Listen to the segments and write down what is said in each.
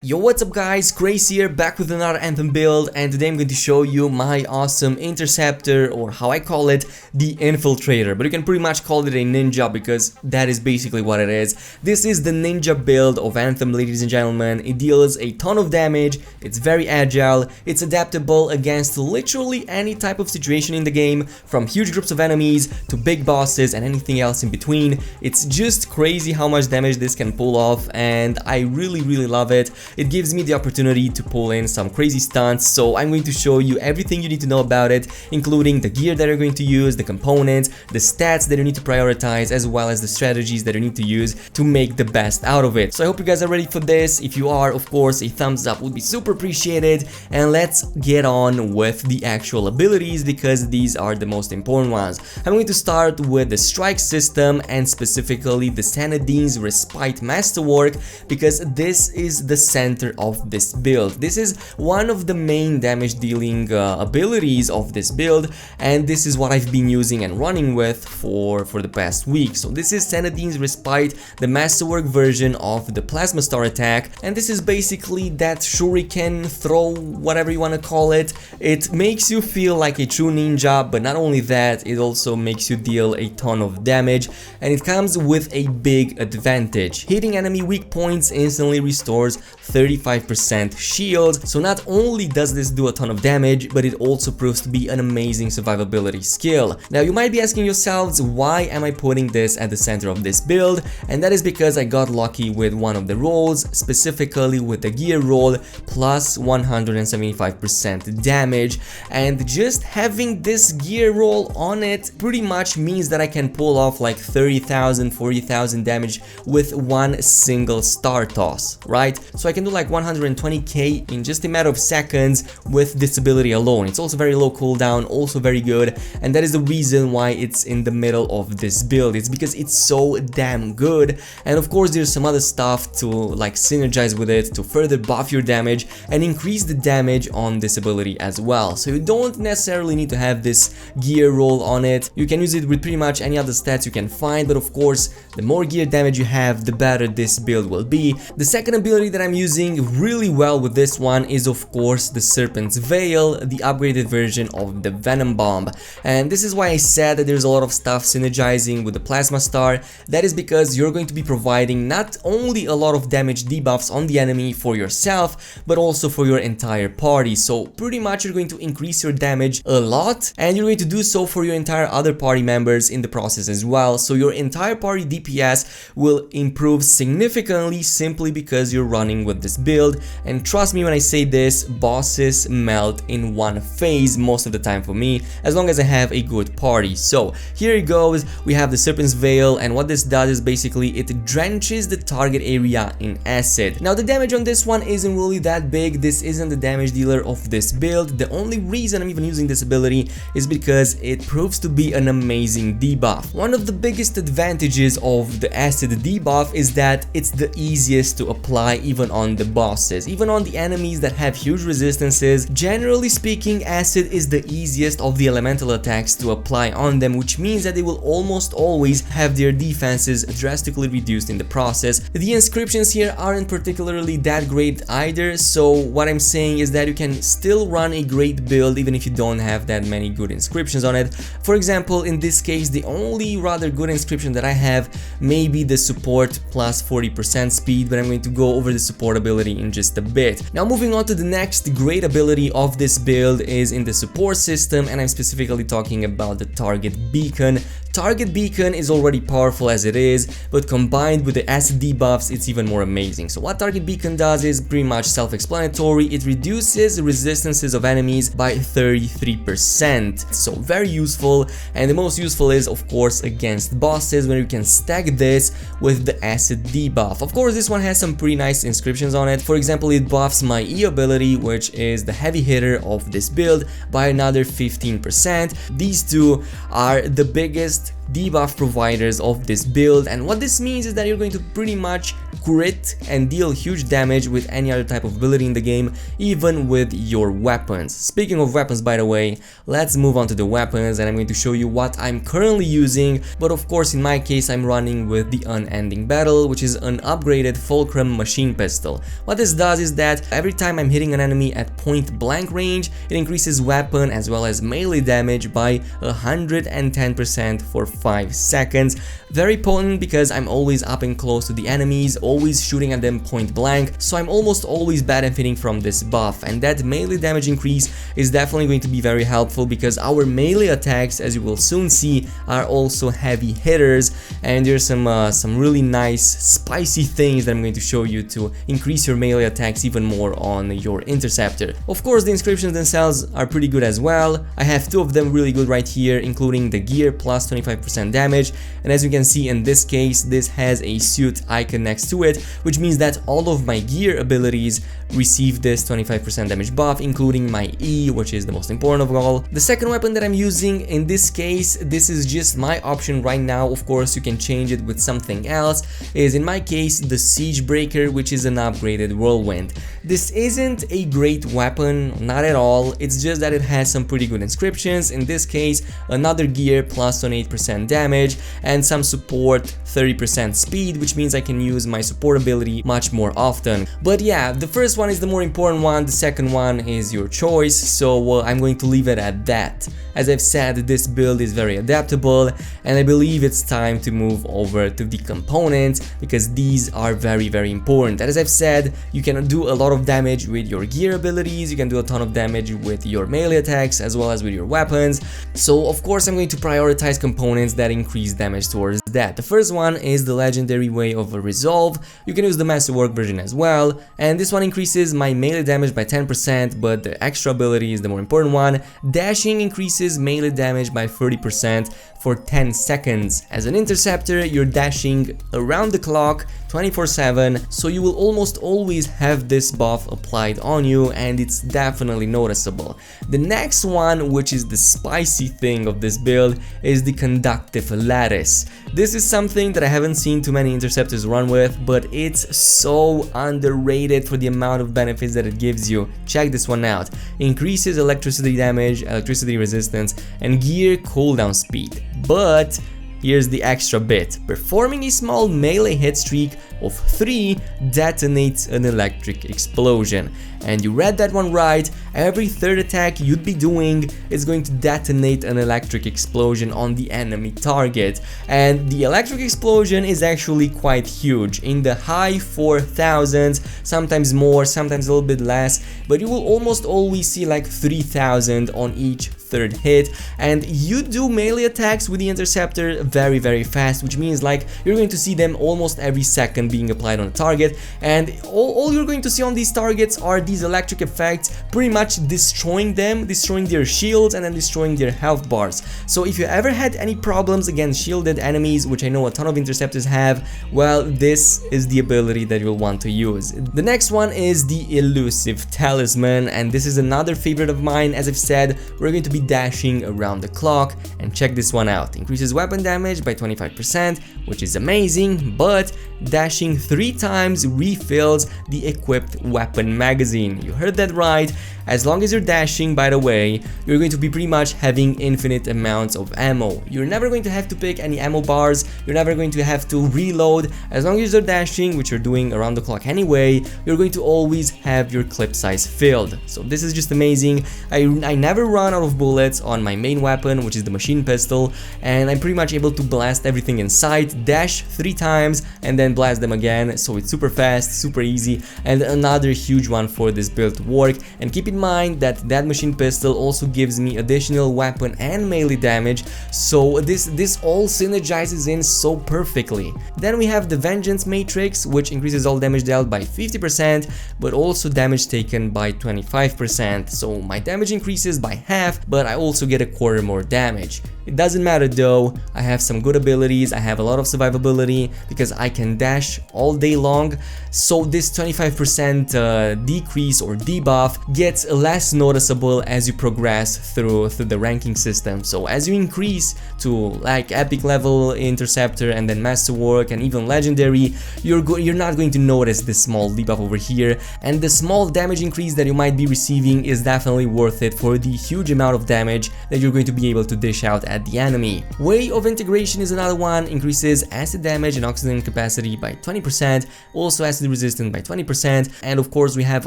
Yo, what's up guys, Grace here, back with another Anthem build, and today I'm going to show you my awesome Interceptor, or how I call it, the Infiltrator, but you can pretty much call it a ninja because that is basically what it is. This is the ninja build of Anthem, ladies and gentlemen. It deals a ton of damage, it's very agile, it's adaptable against literally any type of situation in the game, from huge groups of enemies to big bosses and anything else in between. It's just crazy how much damage this can pull off, and I really love it. It gives me the opportunity to pull in some crazy stunts, so I'm going to show you everything you need to know about it, including the gear that you're going to use, the components, the stats that you need to prioritize, as well as the strategies that you need to use to make the best out of it. So I hope you guys are ready for this. If you are, of course, a thumbs up would be super appreciated, and let's get on with the actual abilities because these are the most important ones. I'm going to start with the strike system, and specifically the Sanadine's Respite Masterwork, because this is the center of this build. This is one of the main damage dealing abilities of this build, and this is what I've been using and running with for the past week. So this is Sanadine's Respite, the Masterwork version of the Plasma Star attack, and this is basically that shuriken throw, whatever you want to call it. It makes you feel like a true ninja, but not only that, it also makes you deal a ton of damage, and it comes with a big advantage. Hitting enemy weak points instantly restores 35% shield, so not only does this do a ton of damage, but it also proves to be an amazing survivability skill. Now you might be asking yourselves, why am I putting this at the center of this build? And that is because I got lucky with one of the rolls, specifically with the gear roll plus 175% damage, and just having this gear roll on it pretty much means that I can pull off like 30,000, 40,000 damage with one single star toss, right? So I can do like 120k in just a matter of seconds with this ability alone. It's also very low cooldown, also very good, and that is the reason why it's in the middle of this build. It's because it's so damn good, and of course there's some other stuff to like synergize with it to further buff your damage and increase the damage on this ability as well. So you don't necessarily need to have this gear roll on it. You can use it with pretty much any other stats you can find, but of course the more gear damage you have, the better this build will be. The second ability that I'm using really well with this one is of course the Serpent's Veil, the upgraded version of the Venom Bomb, and this is why I said that there's a lot of stuff synergizing with the Plasma Star. That is because you're going to be providing not only a lot of damage debuffs on the enemy for yourself, but also for your entire party. So pretty much you're going to increase your damage a lot, and you're going to do so for your entire other party members in the process as well. So your entire party DPS will improve significantly simply because you're running with this build. And trust me when I say this, bosses melt in one phase most of the time for me, as long as I have a good party. So here it goes, we have the Serpent's Veil, and what this does is basically it drenches the target area in acid. Now the damage on this one isn't really that big. This isn't the damage dealer of this build. The only reason I'm even using this ability is because it proves to be an amazing debuff. One of the biggest advantages of the acid debuff is that it's the easiest to apply even on the bosses, even on the enemies that have huge resistances. Generally speaking, acid is the easiest of the elemental attacks to apply on them, which means that they will almost always have their defenses drastically reduced in the process. The inscriptions here aren't particularly that great either, so what I'm saying is that you can still run a great build even if you don't have that many good inscriptions on it. For example, in this case, the only rather good inscription that I have may be the support plus 40% speed, but I'm going to go over the support ability in just a bit. Now moving on to the next great ability of this build is in the support system, and I'm specifically talking about the Target Beacon. Target Beacon is already powerful as it is, but combined with the acid debuffs, it's even more amazing. So what Target Beacon does is pretty much self-explanatory. It reduces resistances of enemies by 33%, so very useful, and the most useful is of course against bosses, where you can stack this with the acid debuff. Of course this one has some pretty nice inscriptions on it. For example, it buffs my E ability, which is the heavy hitter of this build, by another 15%. These two are the biggest debuff providers of this build, and what this means is that you're going to pretty much crit and deal huge damage with any other type of ability in the game, even with your weapons. Speaking of weapons, by the way, let's move on to the weapons, and I'm going to show you what I'm currently using, but of course in my case I'm running with the Unending Battle, which is an upgraded Fulcrum machine pistol. What this does is that every time I'm hitting an enemy at point blank range, it increases weapon as well as melee damage by 110% for 5 seconds. Very potent because I'm always up and close to the enemies, always shooting at them point blank, so I'm almost always benefiting from this buff, and that melee damage increase is definitely going to be very helpful because our melee attacks, as you will soon see, are also heavy hitters, and there's some really nice spicy things that I'm going to show you to increase your melee attacks even more on your Interceptor. Of course, the inscriptions themselves are pretty good as well. I have 2 of them really good right here, including the gear plus 25% damage, and as you can see in this case, this has a suit icon next to it, which means that all of my gear abilities receive this 25% damage buff, including my E, which is the most important of all. The second weapon that I'm using in this case, this is just my option right now, of course you can change it with something else, is in my case the Siege Breaker, which is an upgraded whirlwind. This isn't a great weapon, not at all, it's just that it has some pretty good inscriptions, in this case another gear plus 28% damage and some support 30% speed, which means I can use my support ability much more often. But yeah, the first one is the more important one, the second one is your choice, so I'm going to leave it at that. As I've said, this build is very adaptable, and I believe it's time to move over to the components because these are very important. As I've said, you can do a lot of damage with your gear abilities, you can do a ton of damage with your melee attacks as well as with your weapons, so of course I'm going to prioritize components that increase damage towards that. The first one is the legendary way of resolve. You can use the masterwork version as well, and this one increases my melee damage by 10%, but the extra ability is the more important one. Dashing increases melee damage by 30% for 10 seconds. As an Interceptor, you're dashing around the clock 24/7, so you will almost always have this buff applied on you, and it's definitely noticeable. The next one, which is the spicy thing of this build, is the Conductive Lattice. This is something that I haven't seen too many Interceptors run with, but it's so underrated for the amount of benefits that it gives you. Check this one out. Increases electricity damage, electricity resistance, and gear cooldown speed. But here's the extra bit. Performing a small melee hit streak of 3 detonates an electric explosion. And you read that one right, every third attack you'd be doing is going to detonate an electric explosion on the enemy target. And the electric explosion is actually quite huge, in the high 4,000s, sometimes more, sometimes a little bit less, but you will almost always see like 3,000 on each third hit, and you do melee attacks with the Interceptor very fast, which means like you're going to see them almost every second being applied on a target, and all you're going to see on these targets are these electric effects pretty much destroying them, destroying their shields and then destroying their health bars. So if you ever had any problems against shielded enemies, which I know a ton of Interceptors have, well, this is the ability that you'll want to use. The next one is the Elusive Talisman, and this is another favorite of mine. As I've said, we're going to be dashing around the clock, and check this one out. Increases weapon damage by 25%, which is amazing, but dashing 3 times refills the equipped weapon magazine. You heard that right. As long as you're dashing, by the way, you're going to be pretty much having infinite amounts of ammo. You're never going to have to pick any ammo bars, you're never going to have to reload. As long as you're dashing, which you're doing around the clock anyway, you're going to always have your clip size filled. So this is just amazing. I never run out of bullets on my main weapon, which is the machine pistol, and I'm pretty much able to blast everything in sight, dash 3 times, and then blast them again. So it's super fast, super easy, and another huge one for this build to work. And keep in mind that that machine pistol also gives me additional weapon and melee damage, so this all synergizes in so perfectly. Then we have the Vengeance Matrix, which increases all damage dealt by 50%, but also damage taken by 25%. So my damage increases by half, but I also get a quarter more damage. It doesn't matter though, I have some good abilities, I have a lot of survivability because I can dash all day long, so this 25% decrease or debuff gets less noticeable as you progress through the ranking system. So as you increase to like epic level Interceptor and then Masterwork and even Legendary, you're not going to notice this small debuff over here, and the small damage increase that you might be receiving is definitely worth it for the huge amount of damage that you're going to be able to dish out at the enemy. Way of Integration is another one, increases acid damage and oxygen capacity by 20%, also acid resistant by 20%, and of course we have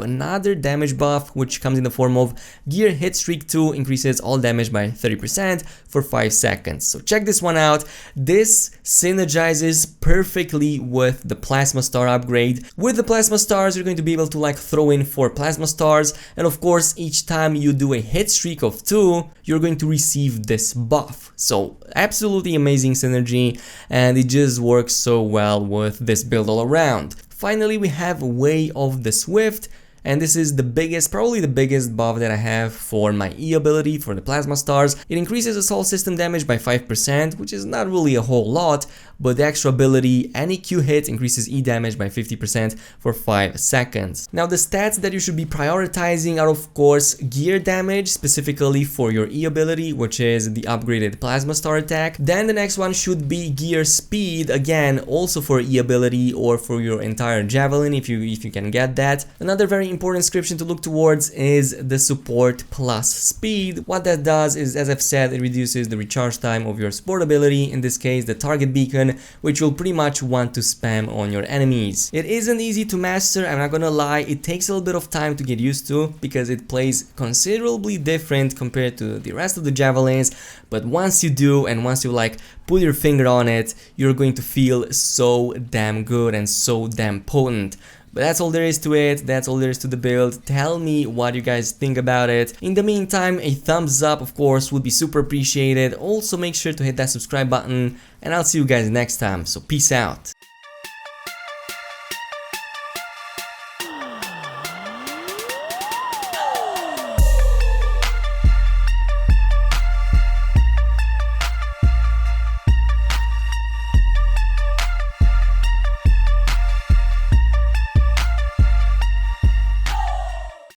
another damage buff which comes in the form of Gear Hit Streak 2, increases all damage by 30% for 5 seconds. So check this one out. This synergizes perfectly with the Plasma Star upgrade. With the Plasma Stars you're going to be able to like throw in 4 Plasma Stars, and of course each time you do a hit streak of 2 you're going to receive this buff. So absolutely amazing synergy, and it just works so well with this build all around. Finally we have Way of the Swift, and this is the biggest, probably the biggest buff that I have for my E ability for the Plasma Stars. It increases assault system damage by 5%, which is not really a whole lot, but the extra ability, any Q hit increases E damage by 50% for 5 seconds. Now the stats that you should be prioritizing are of course gear damage, specifically for your E ability, which is the upgraded Plasma Star attack. Then the next one should be gear speed, again also for E ability or for your entire javelin if you can get that. Another very important inscription to look towards is the support plus speed. What that does is, as I've said, it reduces the recharge time of your support ability, in this case the target beacon, which you'll pretty much want to spam on your enemies. It isn't easy to master, I'm not gonna lie, it takes a little bit of time to get used to because it plays considerably different compared to the rest of the javelins, but once you do and once you like put your finger on it, you're going to feel so damn good and so damn potent. But that's all there is to it, that's all there is to the build. Tell me what you guys think about it. In the meantime, a thumbs up of course would be super appreciated. Also make sure to hit that subscribe button, and I'll see you guys next time, so peace out.